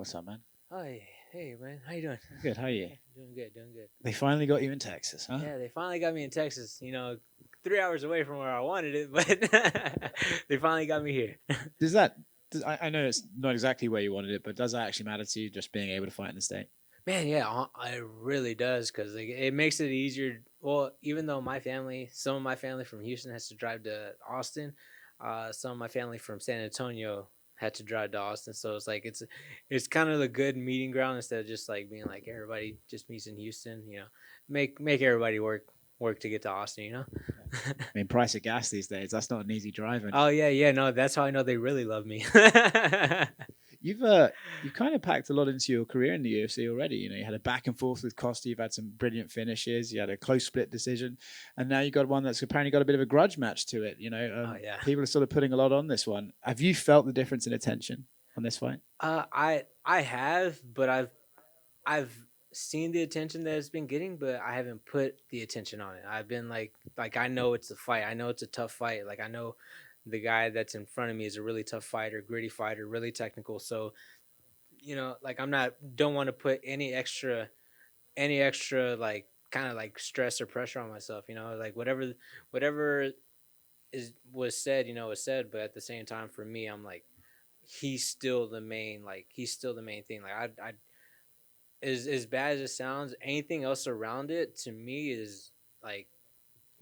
What's up, man? Hi, hey man, how you doing? Good. How are you? Doing good, doing good. They finally got you in Texas, huh? Yeah, they finally got me in Texas. 3 hours away from where I wanted it, but they finally got me here. Does that? I know it's not exactly where you wanted it, but does that actually matter to you? Just being able to fight in the state? Man, yeah, it really does because it makes it easier. Well, even though some of my family from Houston has to drive to Austin, some of my family from San Antonio had to drive to Austin. So it's kind of the good meeting ground instead of just like being like everybody just meets in Houston. Make everybody work to get to Austin. I mean, price of gas these days—that's not an easy drive. And Oh yeah, no, that's how I know they really love me. you've kind of packed a lot into your career in the UFC already. You had a back and forth with Costa. You've had some brilliant finishes. You had a close split decision, and now you got one that's apparently got a bit of a grudge match to it. Oh yeah. People are sort of putting a lot on this one. Have you felt the difference in attention on this fight? I have, but I've seen the attention that it's been getting, but I haven't put the attention on it. I've been like I know it's a fight. I know it's a tough fight. Like I know the guy that's in front of me is a really tough fighter, gritty fighter, really technical. So like I'm not don't want to put any extra like kind of like stress or pressure on myself. Like whatever is was said, was said. But at the same time, for me, I'm like he's still the main thing. Like I as bad as it sounds, anything else around it to me is like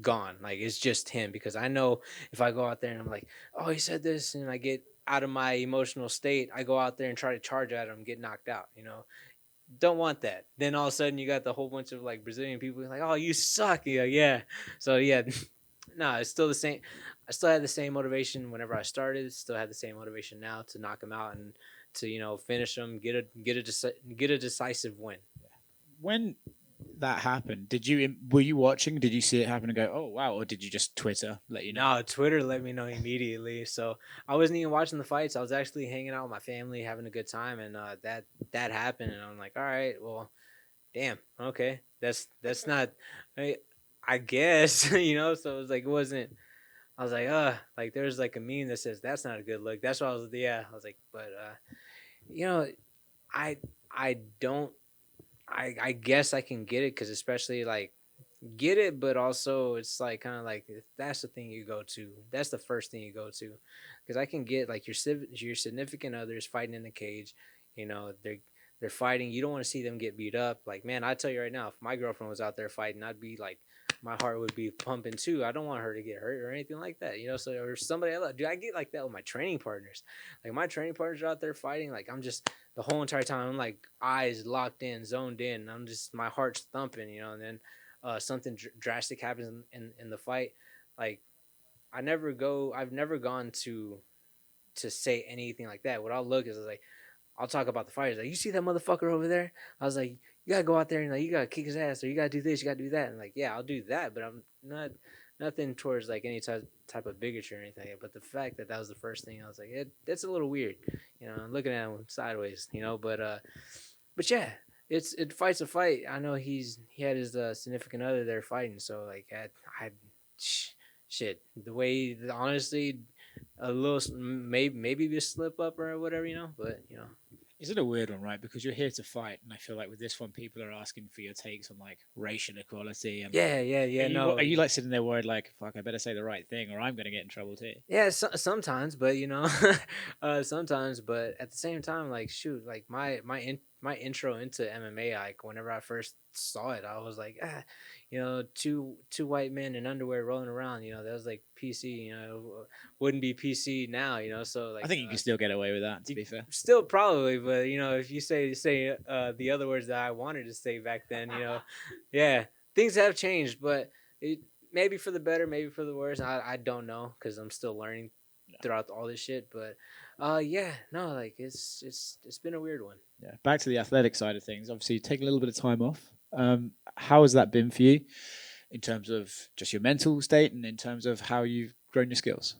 gone. Like it's just him because I know if I go out there and I'm like, oh, he said this, and I get out of my emotional state, I go out there and try to charge at him, get knocked out. Don't want that. Then all of a sudden you got the whole bunch of like Brazilian people like, oh, you suck. Yeah. So yeah, no, it's still the same. I still had the same motivation whenever I started. Still had the same motivation now to knock him out and to finish him, get a decisive win. When that happened, were you watching? Did you see it happen and go, "Oh wow," or did you just Twitter let you know? No, Twitter let me know immediately. So I wasn't even watching the fights. I was actually hanging out with my family, having a good time, and that happened. And I'm like, all right, well, damn, okay, that's not. I guess So it was like it wasn't. I was like there's like a meme that says that's not a good look. That's what I was. Yeah, I was like, but you know, I I don't. I guess I can get it because especially like get it, but also it's like kind of like if that's the thing you go to. That's the first thing you go to, because I can get like your significant others fighting in the cage. They're fighting. You don't want to see them get beat up. Like man, I tell you right now, if my girlfriend was out there fighting, I'd be like, my heart would be pumping too. I don't want her to get hurt or anything like that. So or somebody else. Do I get like that with my training partners? Like my training partners are out there fighting. Like I'm just the whole entire time I'm like eyes locked in, zoned in. I'm just my heart's thumping. And then something drastic happens in the fight, like I've never gone to say anything like that. What I'll look is like I'll talk about the fighters. Like, you see that motherfucker over there? I was like, you gotta go out there and like you gotta kick his ass or you gotta do this, you gotta do that. And like, yeah, I'll do that, but I'm not nothing towards like any type of bigotry or anything. But the fact that was the first thing, I was like, that's a little weird, I'm looking at him sideways, but yeah, it fights a fight. I know he had his significant other there fighting, so like I shit the way honestly a little maybe a slip up or whatever, but Is it a weird one, right? Because you're here to fight, and I feel like with this one, people are asking for your takes on like racial equality. And yeah, no, are you like sitting there worried, like, "Fuck, I better say the right thing, or I'm going to get in trouble too"? yeah, sometimes, but sometimes, but at the same time, like shoot, like my intro into MMA, like whenever I first saw it, I was like, two white men in underwear rolling around, that was like PC, wouldn't be PC now, so I like think you can still get away with that. To be fair, still probably, but if you say the other words that I wanted to say back then, yeah, things have changed, but it maybe for the better, maybe for the worse. I don't know because I'm still learning throughout all this shit. But yeah, no, like it's been a weird one. yeah. Back to the athletic side of things. Obviously, you take a little bit of time off. How has that been for you in terms of just your mental state and in terms of how you've grown your skills?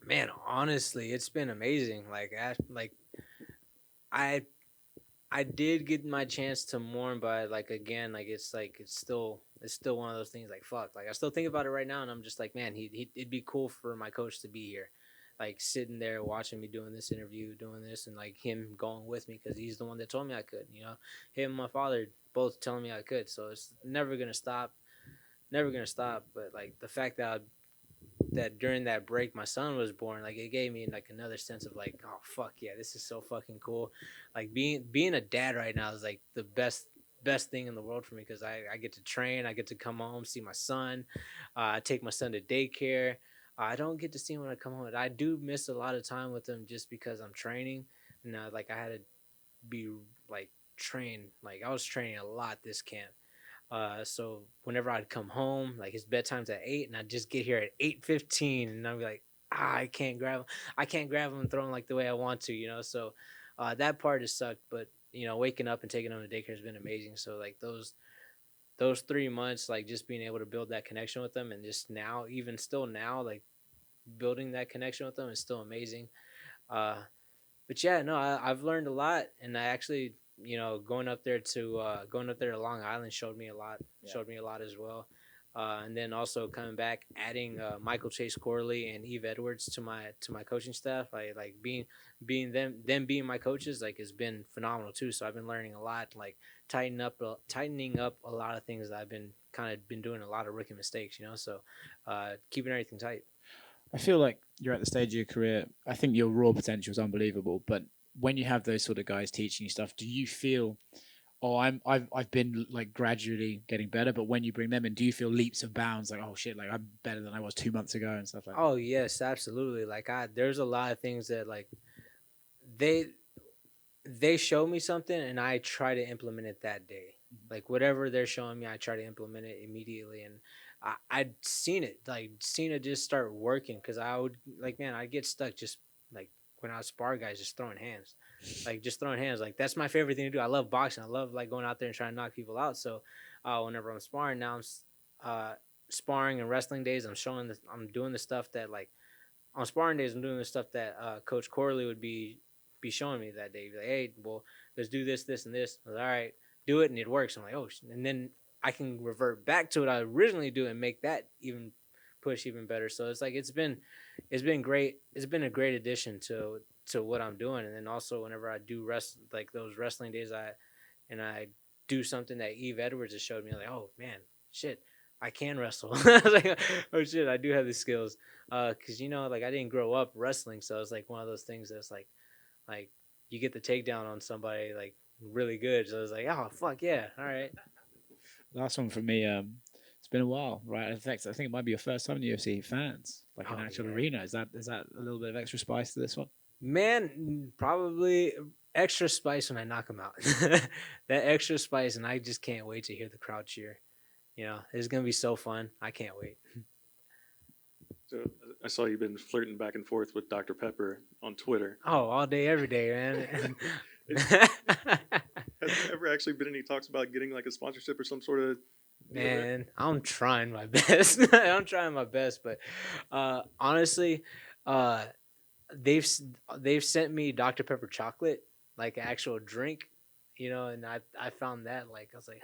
Man, honestly, it's been amazing. I I did get my chance to mourn, but like again, it's still one of those things. Like fuck, like I still think about it right now, and I'm just like, man, it'd be cool for my coach to be here. like sitting there watching me doing this interview, doing this, and like him going with me because he's the one that told me I could. Him and my father both telling me I could. So it's never gonna stop, never gonna stop. But like the fact that during that break my son was born, like it gave me like another sense of like, oh fuck yeah, this is so fucking cool. Like being a dad right now is like the best thing in the world for me because I get to train, I get to come home, see my son, I take my son to daycare. I don't get to see him when I come home. I do miss a lot of time with him just because I'm training, and like I had to be like trained. Like I was training a lot this camp. So whenever I'd come home, like his bedtime's at 8, and I'd just get here at 8:15, and I'd be like, I can't grab him. I can't grab him and throw him like the way I want to. So that part has sucked, but waking up and taking him to daycare has been amazing. So like those 3 months, like just being able to build that connection with them, and just now, even still now, like building that connection with them is still amazing. Uh, but yeah, no, I've learned a lot, and I actually, going up there to Long Island showed me a lot, Yeah. showed me a lot as well. And then also coming back, adding Michael Chase Corley and Eve Edwards to my coaching staff, like being them being my coaches, like has been phenomenal too. So I've been learning a lot, like tightening up a lot of things that I've been doing a lot of rookie mistakes. So keeping everything tight. I feel like you're at the stage of your career. I think your raw potential is unbelievable, but when you have those sort of guys teaching you stuff, do you feel, oh, I've been like gradually getting better, but when you bring them in, do you feel leaps and bounds, like, oh shit, like I'm better than I was 2 months ago and stuff like that? Oh yes, absolutely. Like there's a lot of things that like they they show me something and I try to implement it that day. Like whatever they're showing me, I try to implement it immediately. And I'd seen it just start working because I would like, man, I'd get stuck just like when I was spar guys, just throwing hands, like just throwing hands. Like that's my favorite thing to do. I love boxing. I love like going out there and trying to knock people out. So whenever I'm sparring now, uh, sparring and wrestling days, I'm doing the stuff that like on sparring days, I'm doing the stuff that Coach Corley would be showing me that day. He'd be like, hey, well, let's do this, this, and this. I was like, all right, do it, and it works. I'm like, oh, and then I can revert back to what I originally do and make that even push even better. So it's like it's been great. It's been a great addition to what I'm doing. And then also whenever I do like those wrestling days, I do something that Eve Edwards has showed me. I'm like, oh man, shit, I can wrestle. I was like, oh shit, I do have the skills. Cause like I didn't grow up wrestling, so it's like one of those things that's like you get the takedown on somebody like really good. So I was like, oh fuck yeah, all right. Last one for me. It's been a while, right? In fact, I think it might be your first time in the UFC fans, like an Oh actual yeah, arena. Is that a little bit of extra spice to this one? man, probably extra spice when I knock him out. That extra spice, and I just can't wait to hear the crowd cheer. It's gonna be so fun. I can't wait. So I saw you've been flirting back and forth with Dr. Pepper on Twitter. Oh, all day, every day, man. Has there ever actually been any talks about getting like a sponsorship or some sort of deal there? Man, I'm trying my best. I'm trying my best, but honestly, uh, they've they've sent me Dr Pepper chocolate, like an actual drink, and I found that like I was like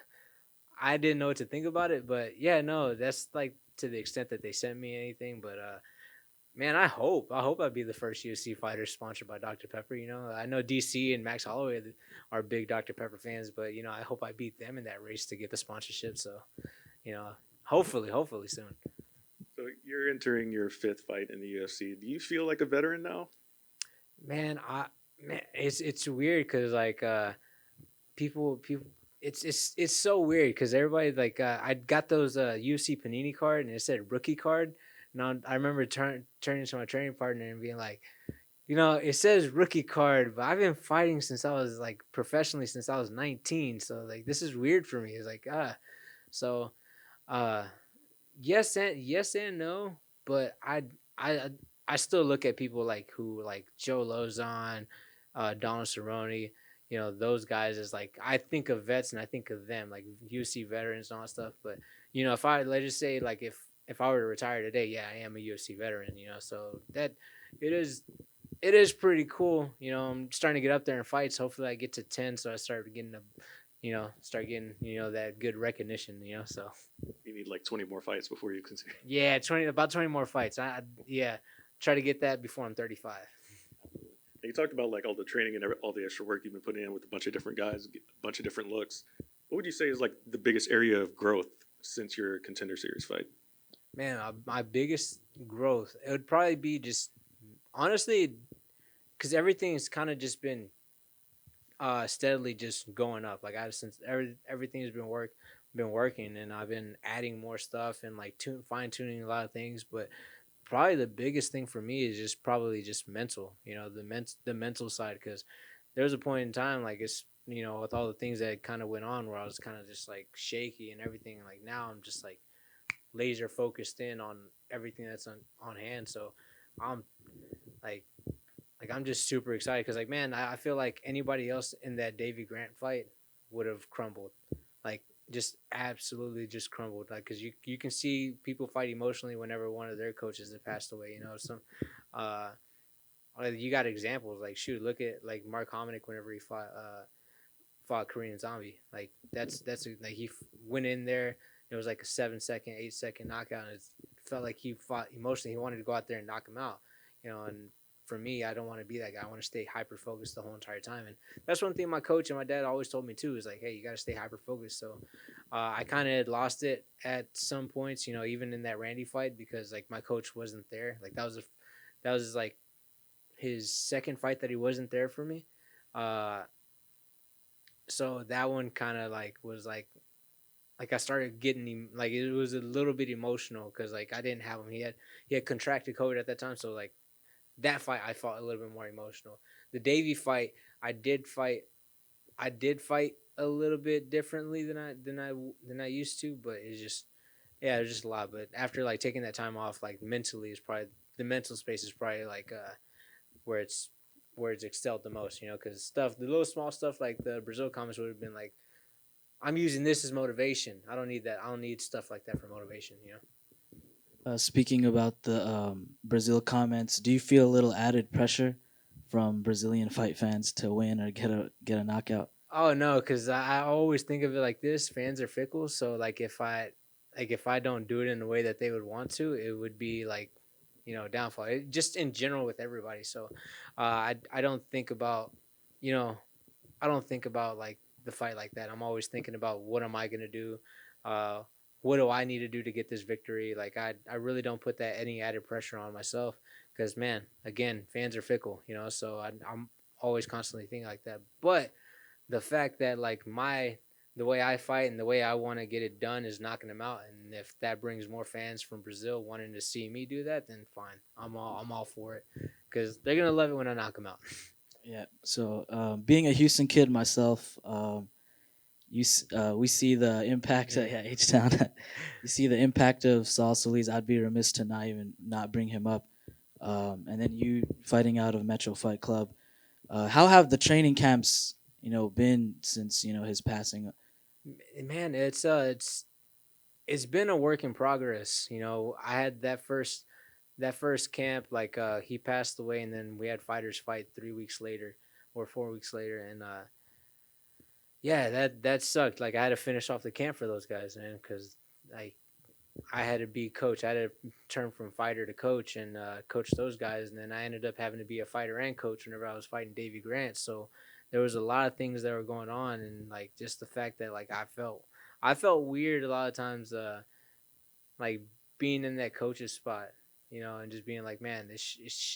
I didn't know what to think about it, but yeah, no, that's like to the extent that they sent me anything, but man, I hope I'd be the first UFC fighter sponsored by Dr Pepper. I know DC and Max Holloway are big Dr Pepper fans, but I hope I beat them in that race to get the sponsorship. So, you know, hopefully soon. So you're entering your fifth fight in the UFC. Do you feel like a veteran now? Man, it's weird because like people it's so weird because everybody like I got those UFC Panini card and it said rookie card. Now I remember turning to my training partner and being like, it says rookie card, but I've been fighting since I was like professionally since I was 19. So like this is weird for me. It's like so uh yes and no, but I I still look at people like who like Joe Lozon, Donald Cerrone, those guys as like I think of vets and I think of them like UFC veterans and all that stuff. But if I let's just say like if I were to retire today, yeah, I am a UFC veteran. So that it is it is pretty cool. I'm starting to get up there in fights. Hopefully, I get to 10, so I start getting that good recognition. So You need like 20 more fights before you consider. yeah, about 20 more fights. Yeah, try to get that before I'm 35. You talked about like all the training and all the extra work you've been putting in with a bunch of different guys, a bunch of different looks. What would you say is like the biggest area of growth since your Contender Series fight? Man, my biggest growth, it would probably be just honestly, because everything's kind of just been steadily just going up. Like I since everything's been working, and I've been adding more stuff and like fine tuning a lot of things. But probably the biggest thing for me is just probably just mental. You know, the mental side, because there was a point in time like it's with all the things that kind of went on where I was kind of just like shaky and everything. Like now I'm just like laser focused in on everything that's on hand. So I'm like I'm just super excited because like man, I feel like anybody else in that Davy Grant fight would have crumbled, like just absolutely just crumbled. Like because you can see people fight emotionally whenever one of their coaches have passed away. Some uh you got examples like shoot, look at like Mark Hominick whenever he fought Korean Zombie. Like like he went in there. It was like a 7-second, 8-second knockout, and it felt like he fought emotionally. He wanted to go out there and knock him out, And for me, I don't want to be that guy. I want to stay hyper focused the whole entire time, and that's one thing my coach and my dad always told me too. Is like, hey, you got to stay hyper focused. So I kind of had lost it at some points, even in that Randy fight because like my coach wasn't there. Like that was like his second fight that he wasn't there for me. So that one kind of like was like I started getting him, like it was a little bit emotional because like I didn't have him. He had contracted COVID at that time, so like that fight I fought a little bit more emotional. The Davy fight, I did fight a little bit differently than I used to, but it's just it was just a lot. But after like taking that time off, like mentally is probably the mental space is probably like where it's excelled the most, because the little small stuff like the Brazil comments would have been like, I'm using this as motivation. I don't need that. I don't need stuff like that for motivation. Speaking about the Brazil comments, do you feel a little added pressure from Brazilian fight fans to win or get a knockout? Oh no, because I always think of it like this: fans are fickle. So like if I don't do it in the way that they would want to, it would be like, downfall. Just in general with everybody. So I don't think about, I don't think about like the fight like that. I'm always thinking about what am I gonna do, uh, what do I need to do to get this victory. Like I really don't put that any added pressure on myself because man, again, fans are fickle, So I'm always constantly thinking like that. But the fact that like the way I fight and the way I want to get it done is knocking them out, and if that brings more fans from Brazil wanting to see me do that, then fine. I'm all for it because they're gonna love it when I knock them out. Yeah. So, being a Houston kid myself, we see the impact. Yeah, H Town. You see the impact of Saul Solis. I'd be remiss to not bring him up. And then you fighting out of Metro Fight Club. How have the training camps, been since his passing? Man, it's been a work in progress. I had that first camp, like he passed away, and then we had fighters fight 3 weeks later or 4 weeks later, and yeah, that sucked. Like I had to finish off the camp for those guys, man, because like I had to be coach. I had to turn from fighter to coach and coach those guys, and then I ended up having to be a fighter and coach whenever I was fighting Davy Grant. So there was a lot of things that were going on, and like just the fact that like I felt weird a lot of times, like being in that coach's spot, and just being like, man, it's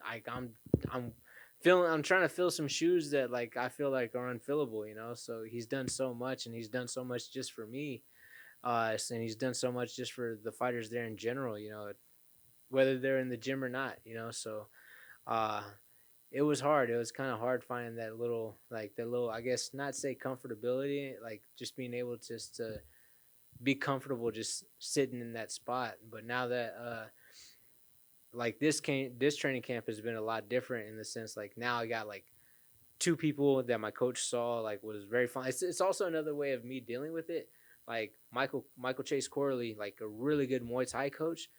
like I'm trying to fill some shoes that like I feel like are unfillable, So he's done so much, and he's done so much just for me, and he's done so much just for the fighters there in general, whether they're in the gym or not, So, uh, it was hard. It was kind of hard finding that little, I guess, not say comfortability, like just being able just to be comfortable just sitting in that spot. But now that like this training camp has been a lot different in the sense like now I got like two people that my coach saw like was very fun. It's also another way of me dealing with it. Like Michael Chase Corley, like a really good Muay Thai coach,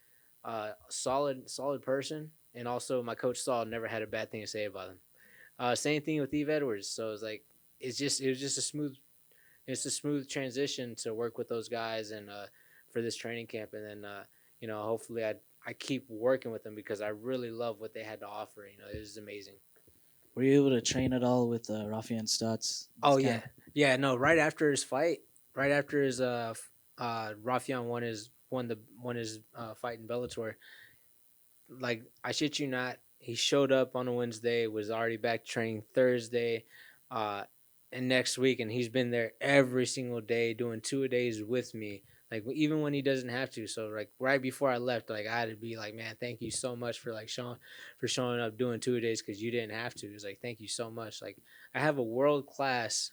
solid person, and also my coach Saul never had a bad thing to say about him. Same thing with Eve Edwards. So it's like it was just a smooth transition to work with those guys and for this training camp, and then hopefully keep working with them because I really love what they had to offer. You know, it was amazing. Were you able to train at all with Rafian Stotts? Oh yeah, yeah. No, right after his fight, right after his Rafian won his fight in Bellator. Like, I shit you not, he showed up on a Wednesday, was already back training Thursday, and next week, and he's been there every single day doing 2 days with me. Like, even when he doesn't have to. So like right before I left, like I had to be like, man, thank you so much for like showing up doing 2 days because you didn't have to. It's like, thank you so much. Like, I have a world class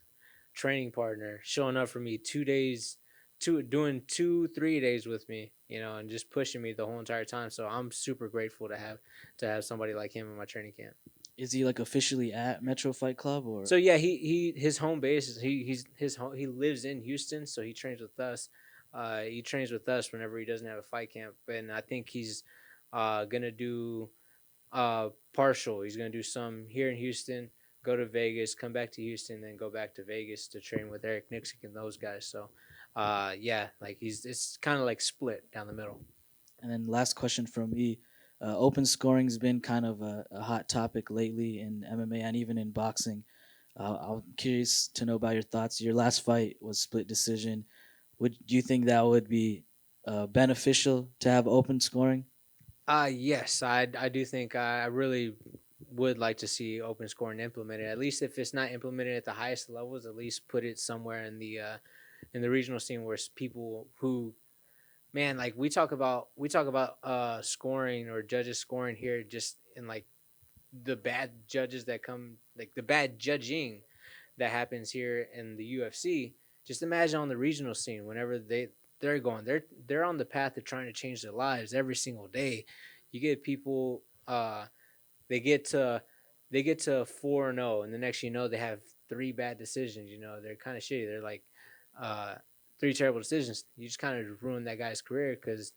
training partner showing up for me 2 days, doing 2-3 days with me, you know, and just pushing me the whole entire time. So I'm super grateful to have somebody like him in my training camp. Is he like officially at Metro Fight Club or? So yeah, his home base is he lives in Houston, so he trains with us. He trains with us whenever he doesn't have a fight camp, and I think he's gonna do partial. He's gonna do some here in Houston, go to Vegas, come back to Houston, then go back to Vegas to train with Eric Nixick and those guys. So, yeah, like it's kind of like split down the middle. And then last question from me. Open scoring's been kind of a hot topic lately in MMA and even in boxing. I'm curious to know about your thoughts. Your last fight was split decision. Do you think that would be beneficial to have open scoring? Yes, I do think I really would like to see open scoring implemented. At least if it's not implemented at the highest levels, at least put it somewhere in the regional scene where people who, man, like we talk about scoring or judges scoring here just in like the bad judges that come, like the bad judging that happens here in the UFC. Just imagine on the regional scene whenever they're on the path of trying to change their lives every single day. You get people they get to 4-0, and the next you know they have 3 bad decisions. You know, they're kind of shitty. They're like 3 terrible decisions. You just kind of ruin that guy's career because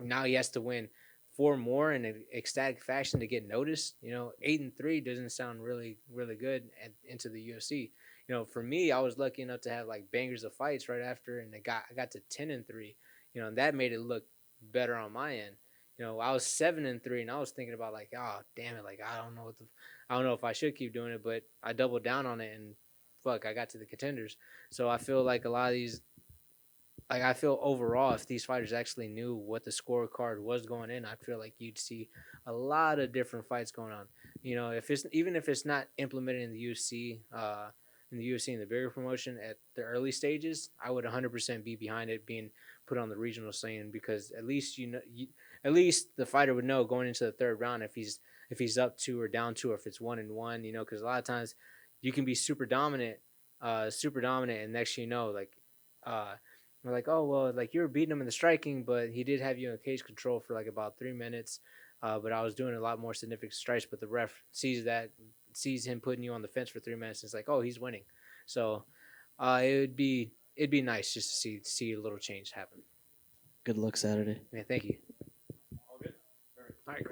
now he has to win 4 more in an ecstatic fashion to get noticed. You know, 8-3 doesn't sound really good into the UFC. You know, for me, I was lucky enough to have like bangers of fights right after, and I got to 10-3. You know, and that made it look better on my end. You know, I was 7-3, and I was thinking about like, oh damn it, like I don't know if I should keep doing it, but I doubled down on it, and fuck, I got to the contenders. So I feel like a lot of these, like I feel overall, if these fighters actually knew what the scorecard was going in, I feel like you'd see a lot of different fights going on. You know, if it's not implemented in the UFC, in the bigger promotion at the early stages, I would 100% be behind it being put on the regional scene because at least at least the fighter would know going into the third round if he's up 2 or down 2 or if it's 1-1. You know, because a lot of times you can be super dominant, and next you know, like we're like, oh well, like you were beating him in the striking, but he did have you in cage control for like about 3 minutes. But I was doing a lot more significant strikes, but the ref sees him putting you on the fence for 3 minutes. And it's like, oh, he's winning. So it'd be nice just to see a little change happen. Good luck Saturday. Yeah, thank you. All good. All right.